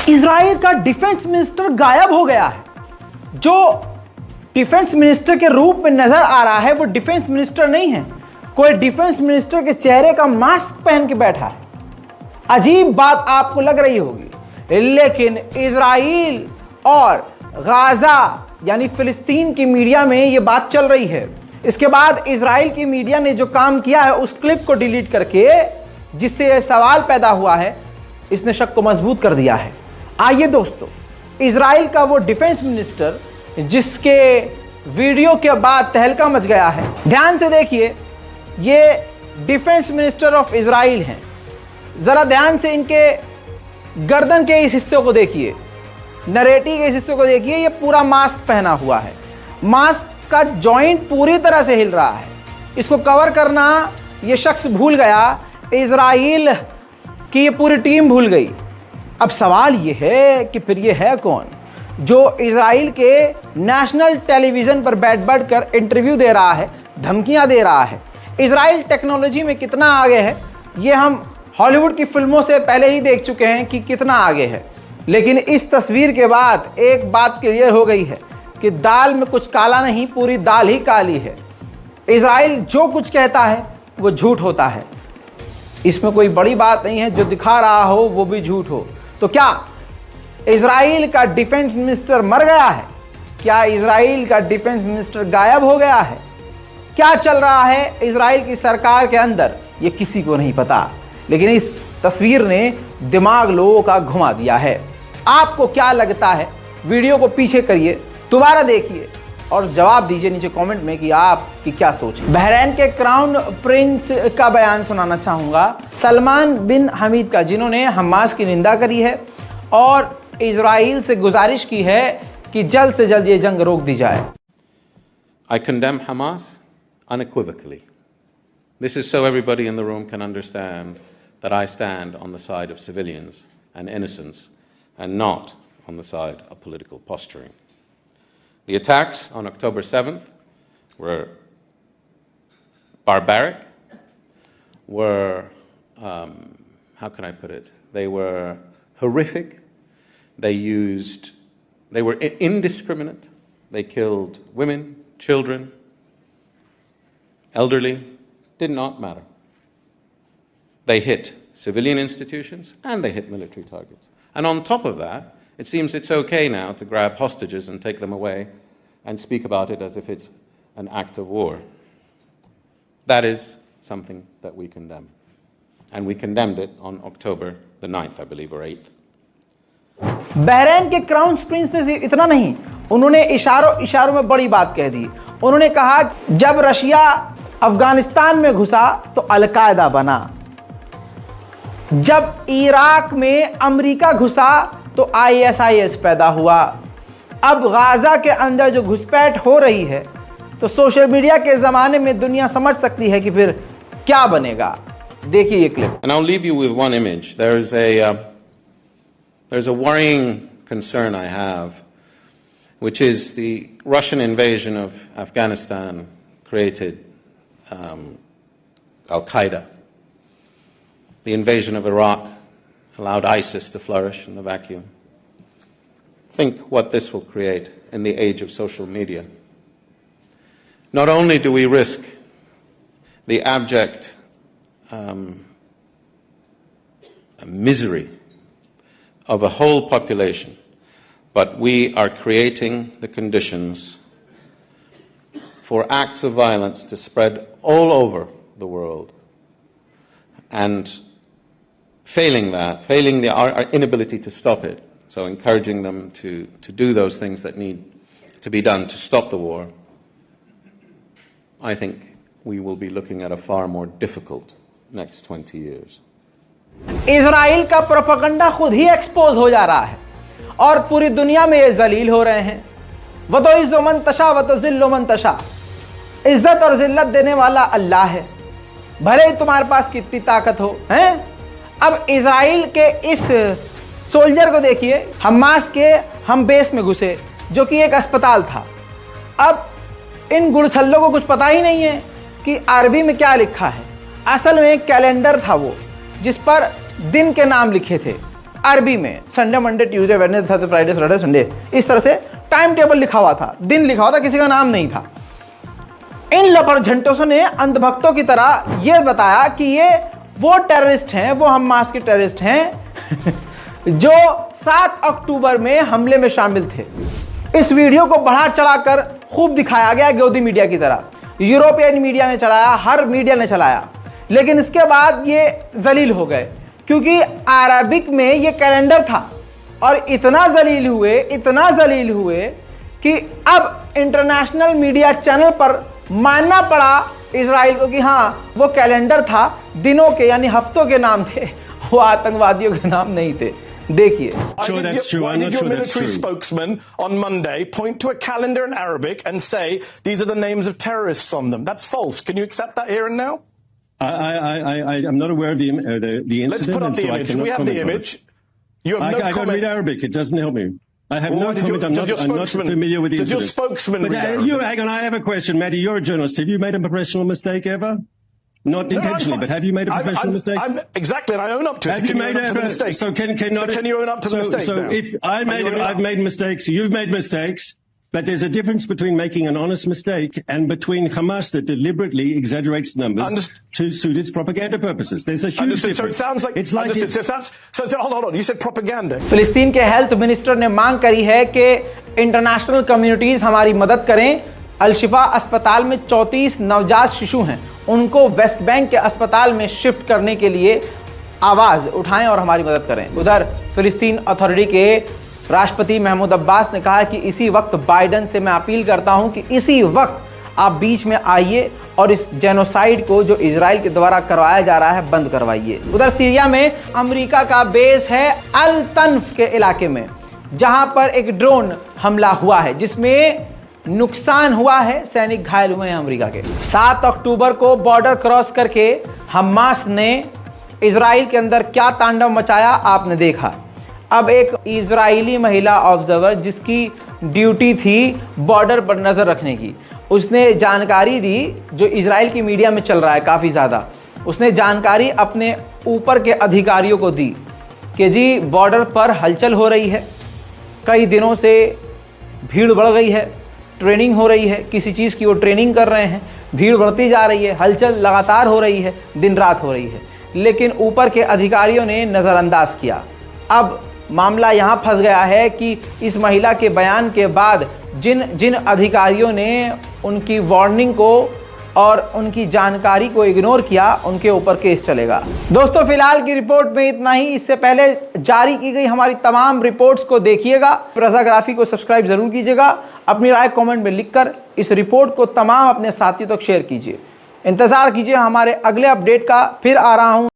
Israel का defence minister गायब हो गया है। जो डिफेंस मिनिस्टर के रूप में नजर आ रहा है वो डिफेंस मिनिस्टर नहीं है, कोई डिफेंस मिनिस्टर के चेहरे का मास्क पहन के बैठा है। अजीब बात आपको लग रही होगी, लेकिन इजराइल और गाजा यानी फिलिस्तीन की मीडिया में यह बात चल रही है। इसके बाद इजराइल की मीडिया ने जो काम किया है उस क्लिप को डिलीट करके, जिससे यह सवाल पैदा हुआ है, इसने शक को मजबूत कर दिया है। आइए दोस्तों, इजराइल का वो डिफेंस मिनिस्टर जिसके वीडियो के बाद तहलका मच गया है, ध्यान से देखिए, ये डिफेंस मिनिस्टर ऑफ इजराइल हैं। जरा ध्यान से इनके गर्दन के इस हिस्से को देखिए, नरेटी के इस हिस्से को देखिए, ये पूरा मास्क पहना हुआ है। मास्क का जॉइंट पूरी तरह से हिल रहा है। इसको कवर करना ये शख्स भूल गया, इजराइल की ये पूरी टीम भूल गई। अब सवाल ये है कि फिर ये है कौन जो इजराइल के नेशनल टेलीविजन पर बैठ कर इंटरव्यू दे रहा है, धमकियां दे रहा है। इजराइल टेक्नोलॉजी में कितना आगे है ये हम हॉलीवुड की फिल्मों से पहले ही देख चुके हैं कि कितना आगे है। लेकिन इस तस्वीर के बाद एक बात क्लियर हो गई है कि दाल में कुछ काला नहीं, पूरी दाल ही काली है। इजराइल जो कुछ कहता है वो झूठ होता है। इसमें कोई बड़ी बात नहीं है, जो दिखा रहा हो वो भी झूठ हो। तो क्या इजराइल का डिफेंस मिनिस्टर मर गया है? क्या इजराइल का डिफेंस मिनिस्टर गायब हो गया है? क्या चल रहा है इजराइल की सरकार के अंदर, ये किसी को नहीं पता। लेकिन इस तस्वीर ने दिमाग लोगों का घुमा दिया है। आपको क्या लगता है? वीडियो को पीछे करिए, दोबारा देखिए और जवाब दीजिए नीचे कमेंट में कि आपकी क्या सोच है। बहरीन के क्राउन प्रिंस का बयान सुनाना चाहूंगा, सलमान बिन हमीद का, जिन्होंने हमास की निंदा करी है और इजराइल से गुजारिश की है कि जल्द से जल्द ये जंग रोक दी जाए। I condemn Hamas unequivocally. This is so everybody in the room can understand that I stand on the side of civilians and innocence and not on the side of political posturing. The attacks on October 7th were barbaric, were, how can I put it? They were horrific. They were indiscriminate. They killed women, children, elderly, did not matter. They hit civilian institutions and they hit military targets. And on top of that, it seems it's okay now to grab hostages and take them away and speak about it as if it's an act of war. That is something that we condemn. And we condemned it on October the 9th, I believe, or 8th. Bahrain के crown Prince ने इतना नहीं, उन्होंने इशारों में बड़ी बात कह दी। उन्होंने कहा जब रशिया अफगानिस्तान में घुसा तो अलकायदा बना, जब इराक में अमेरिका घुसा तो ISIS पैदा हुआ। अब गाजा के अंदर जो घुसपैठ हो रही है तो सोशल मीडिया के ज़माने में दुनिया समझ सकती है कि फिर क्या बनेगा। देखिए ये clip. And I'll leave you with one image. There's a worrying concern I have, which is the Russian invasion of Afghanistan created Al-Qaeda. The invasion of Iraq allowed ISIS to flourish in the vacuum. Think what this will create in the age of social media. Not only do we risk the abject misery of a whole population, but we are creating the conditions for acts of violence to spread all over the world. And failing our inability to stop it, so encouraging them to do those things that need to be done to stop the war, I think we will be looking at a far more difficult next 20 years. Israel का propaganda खुद ही expose हो जा रहा है और पूरी दुनिया में ये जलील हो रहे हैं। वो तो इज़्ज़ो मन तशा व तो ज़िल्लो मन तशा, इज्जत और जिल्लत देने वाला अल्लाह है, भले ही तुम्हारे पास कितनी ताकत हो। हैं? अब इजराइल के इस सोल्जर को देखिए, हमास के हम बेस में घुसे जो कि एक अस्पताल था। अब इन गुड़छल्लों को कुछ पता ही नहीं है कि अरबी में क्या लिखा है। असल में कैलेंडर था वो, जिस पर दिन के नाम लिखे थे। अरबी में Sunday Monday Tuesday Wednesday Thursday Friday Saturday Sunday, इस तरह से टाइम टेबल लिखा हुआ था, दिन लिखा हुआ था, किसी का नाम नहीं था। इन लपरझंटों ने अंधभक्तों की तरह यह बताया कि ये वो टेररिस्ट हैं, वो हमास के टेररिस्ट हैं जो 7 अक्टूबर में हमले में शामिल थे। इस वीडियो को बढ़ा चढ़ाकर खूब दिखाया गया गोदी मीडिया की तरह, यूरोपियन मीडिया ने चलाया, हर मीडिया ने चलाया, लेकिन इसके बाद ये जलील हो गए क्योंकि अरबिक में ये कैलेंडर था और इतना जलील हुए कि अब इंटरनेशनल मीडिया चैनल पर मानना पड़ा इजराइल को कि हाँ वो कैलेंडर था, दिनों के यानी हफ्तों के नाम थे, वो आतंकवादियों के नाम नहीं थे। देखिए, Sure, that's true. I'm not sure that's true. Military spokesman on Monday point to a calendar in Arabic and say these are the names of terrorists on them. That's false. Can you accept that here and now? I'm not aware of the incident. Let's put up the image. We have the image. You have no I can't read comment. Arabic. It doesn't help me. I have Well, no comment. I'm not familiar with the Does your incident. spokesman But read Arabic? hang on. I have a question, Matty. You're a journalist. Have you made a professional mistake ever? Not No, intentionally, but have you made a professional mistake? Exactly, and I own up to it. Have you made a mistake? So can you own up to the mistake? So now? if I've made mistakes, you've made mistakes, but there's a difference between making an honest mistake and between Hamas that deliberately exaggerates numbers to suit its propaganda purposes. There's a huge difference. So it sounds like it's like so hold on. You said propaganda. फिलिस्तीन के health minister ने मांग करी है कि international communities हमारी मदद करें। अल-शिफा अस्पताल में 34 नवजात शिशु हैं, उनको वेस्ट बैंक के अस्पताल में शिफ्ट करने के लिए आवाज़ उठाएं और हमारी मदद करें। उधर फिलिस्तीन अथॉरिटी के राष्ट्रपति महमूद अब्बास ने कहा कि इसी वक्त बाइडन से मैं अपील करता हूं कि इसी वक्त आप बीच में आइए और इस जेनोसाइड को जो इजराइल के द्वारा करवाया जा रहा है बंद करवाइए। उधर सीरिया में अमेरिका का बेस है अल तन्फ के इलाके में, जहां पर एक ड्रोन हमला हुआ है जिसमें नुकसान हुआ है, सैनिक घायल हुए हैं अमेरिका के। 7 अक्टूबर को बॉर्डर क्रॉस करके हमास ने इजराइल के अंदर क्या तांडव मचाया आपने देखा। अब एक इजरायली महिला ऑब्जर्वर जिसकी ड्यूटी थी बॉर्डर पर नज़र रखने की, उसने जानकारी दी, जो इजराइल की मीडिया में चल रहा है काफ़ी ज़्यादा, उसने जानकारी अपने ऊपर के अधिकारियों को दी कि जी बॉर्डर पर हलचल हो रही है, कई दिनों से भीड़ बढ़ गई है, ट्रेनिंग हो रही है, किसी चीज़ की वो ट्रेनिंग कर रहे हैं, भीड़ बढ़ती जा रही है, हलचल लगातार हो रही है, दिन रात हो रही है, लेकिन ऊपर के अधिकारियों ने नज़रअंदाज किया। अब मामला यहाँ फंस गया है कि इस महिला के बयान के बाद जिन अधिकारियों ने उनकी वार्निंग को और उनकी जानकारी को इग्नोर किया, उनके ऊपर केस चलेगा। दोस्तों, फिलहाल की रिपोर्ट में इतना ही। इससे पहले जारी की गई हमारी तमाम रिपोर्ट्स को देखिएगा, रज़ाग्राफी को सब्सक्राइब जरूर कीजिएगा, अपनी राय कमेंट में लिखकर इस रिपोर्ट को तमाम अपने साथियों तक शेयर कीजिए। इंतज़ार कीजिए हमारे अगले अपडेट का। फिर आ रहा हूँ